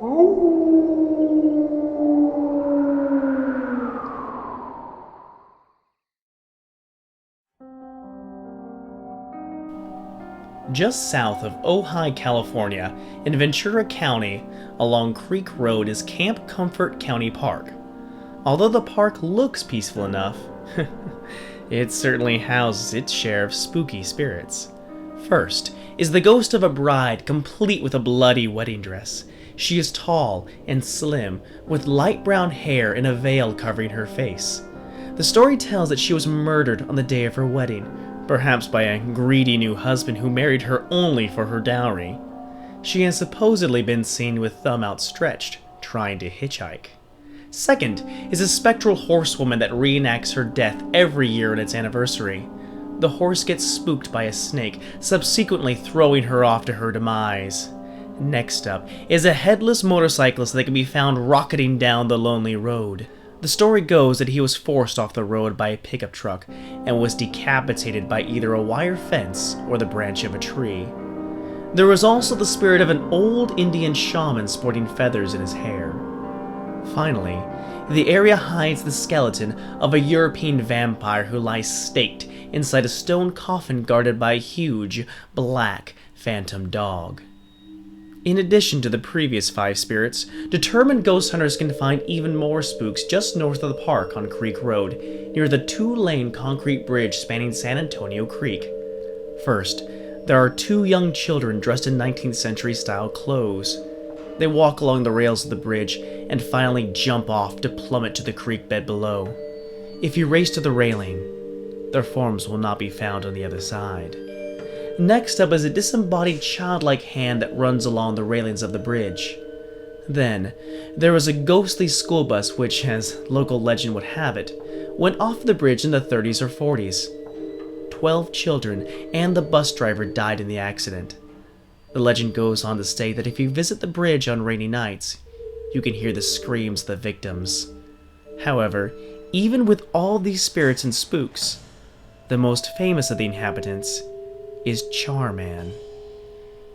Just south of Ojai, California, in Ventura County, along Creek Road is Camp Comfort County Park. Although the park looks peaceful enough, it certainly houses its share of spooky spirits. First is the ghost of a bride complete with a bloody wedding dress. She is tall and slim, with light brown hair and a veil covering her face. The story tells that she was murdered on the day of her wedding, perhaps by a greedy new husband who married her only for her dowry. She has supposedly been seen with thumb outstretched, trying to hitchhike. Second is a spectral horsewoman that reenacts her death every year on its anniversary. The horse gets spooked by a snake, subsequently throwing her off to her demise. Next up is a headless motorcyclist that can be found rocketing down the lonely road. The story goes that he was forced off the road by a pickup truck and was decapitated by either a wire fence or the branch of a tree. There was also the spirit of an old Indian shaman sporting feathers in his hair. Finally, the area hides the skeleton of a European vampire who lies staked inside a stone coffin guarded by a huge, black, phantom dog. In addition to the previous 5 spirits, determined ghost hunters can find even more spooks just north of the park on Creek Road, near the 2-lane concrete bridge spanning San Antonio Creek. First, there are 2 young children dressed in 19th century style clothes. They walk along the rails of the bridge and finally jump off to plummet to the creek bed below. If you race to the railing, their forms will not be found on the other side. Next up is a disembodied childlike hand that runs along the railings of the bridge. Then, there was a ghostly school bus which, as local legend would have it, went off the bridge in the 30s or 40s. 12 children and the bus driver died in the accident. The legend goes on to state that if you visit the bridge on rainy nights, you can hear the screams of the victims. However, even with all these spirits and spooks, the most famous of the inhabitants is Char Man.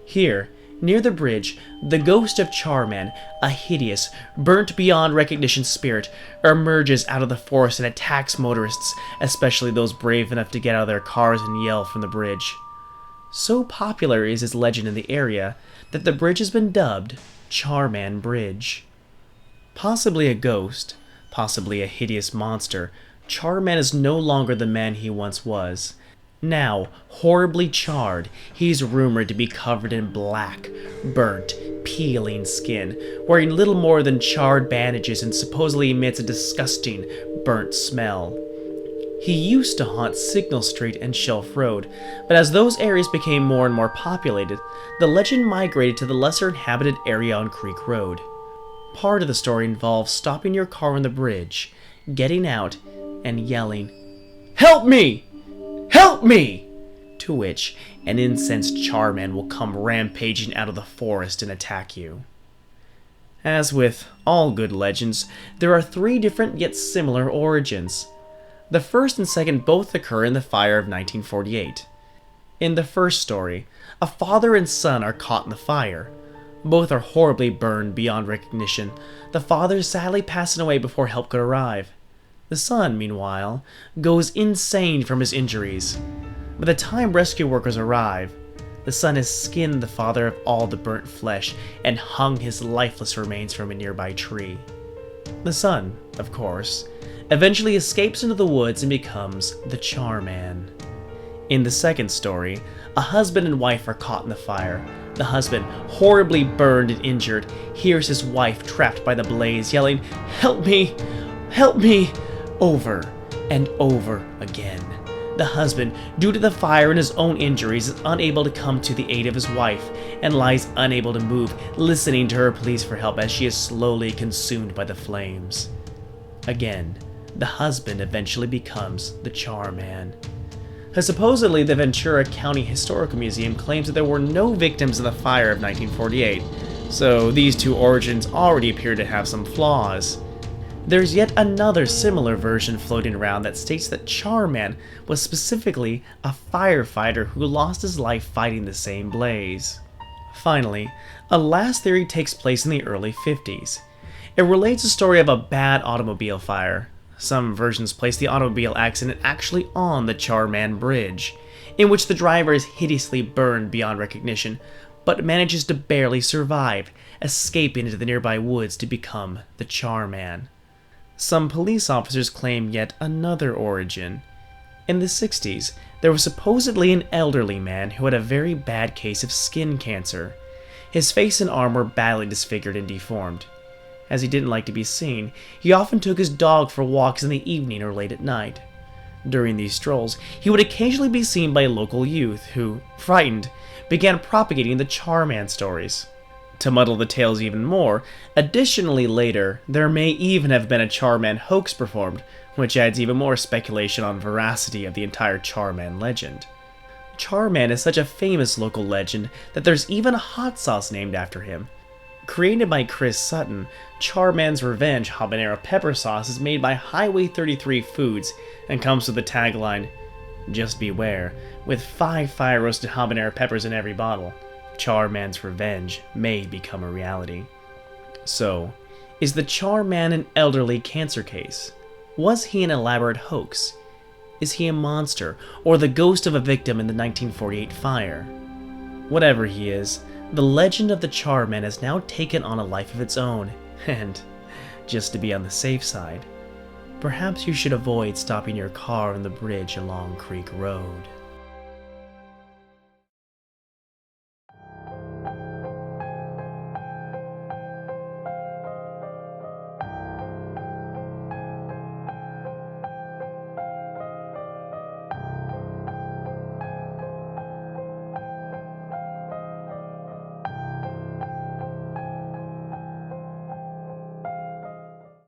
Here, near the bridge, the ghost of Char Man, a hideous, burnt beyond recognition spirit, emerges out of the forest and attacks motorists, especially those brave enough to get out of their cars and yell from the bridge. So popular is his legend in the area that the bridge has been dubbed Char Man Bridge. Possibly a ghost, possibly a hideous monster, Char Man is no longer the man he once was. Now, horribly charred, he's rumored to be covered in black, burnt, peeling skin, wearing little more than charred bandages and supposedly emits a disgusting, burnt smell. He used to haunt Signal Street and Shelf Road, but as those areas became more and more populated, the legend migrated to the lesser inhabited area on Creek Road. Part of the story involves stopping your car on the bridge, getting out, and yelling, "Help me! Help me!" To which an incensed charman will come rampaging out of the forest and attack you. As with all good legends, there are 3 different yet similar origins. The first and second both occur in the fire of 1948. In the first story, a father and son are caught in the fire. Both are horribly burned beyond recognition, the father sadly passing away before help could arrive. The son, meanwhile, goes insane from his injuries. By the time rescue workers arrive, the son has skinned the father of all the burnt flesh and hung his lifeless remains from a nearby tree. The son, of course, eventually escapes into the woods and becomes the Char Man. In the second story, a husband and wife are caught in the fire. The husband, horribly burned and injured, hears his wife trapped by the blaze yelling, "Help me! Help me!" over and over again. The husband, due to the fire and his own injuries, is unable to come to the aid of his wife and lies unable to move, listening to her pleas for help as she is slowly consumed by the flames. Again, the husband eventually becomes the Char Man. Supposedly, the Ventura County Historical Museum claims that there were no victims in the fire of 1948, so these 2 origins already appear to have some flaws. There's yet another similar version floating around that states that Char Man was specifically a firefighter who lost his life fighting the same blaze. Finally, a last theory takes place in the early 50s. It relates a story of a bad automobile fire. Some versions place the automobile accident actually on the Charman Bridge, in which the driver is hideously burned beyond recognition, but manages to barely survive, escaping into the nearby woods to become the Charman. Some police officers claim yet another origin. In the 60s, there was supposedly an elderly man who had a very bad case of skin cancer. His face and arm were badly disfigured and deformed. As he didn't like to be seen, he often took his dog for walks in the evening or late at night. During these strolls, he would occasionally be seen by local youth who, frightened, began propagating the Charman stories. To muddle the tales even more, additionally later, there may even have been a Charman hoax performed, which adds even more speculation on veracity of the entire Charman legend. Charman is such a famous local legend that there's even a hot sauce named after him. Created by Chris Sutton, Charman's Revenge habanero pepper sauce is made by Highway 33 Foods and comes with the tagline, "Just beware, with 5 fire-roasted habanero peppers in every bottle, Charman's Revenge may become a reality." So, is the Charman an elderly cancer case? Was he an elaborate hoax? Is he a monster, or the ghost of a victim in the 1948 fire? Whatever he is, the legend of the Charman has now taken on a life of its own, and, just to be on the safe side, perhaps you should avoid stopping your car on the bridge along Creek Road.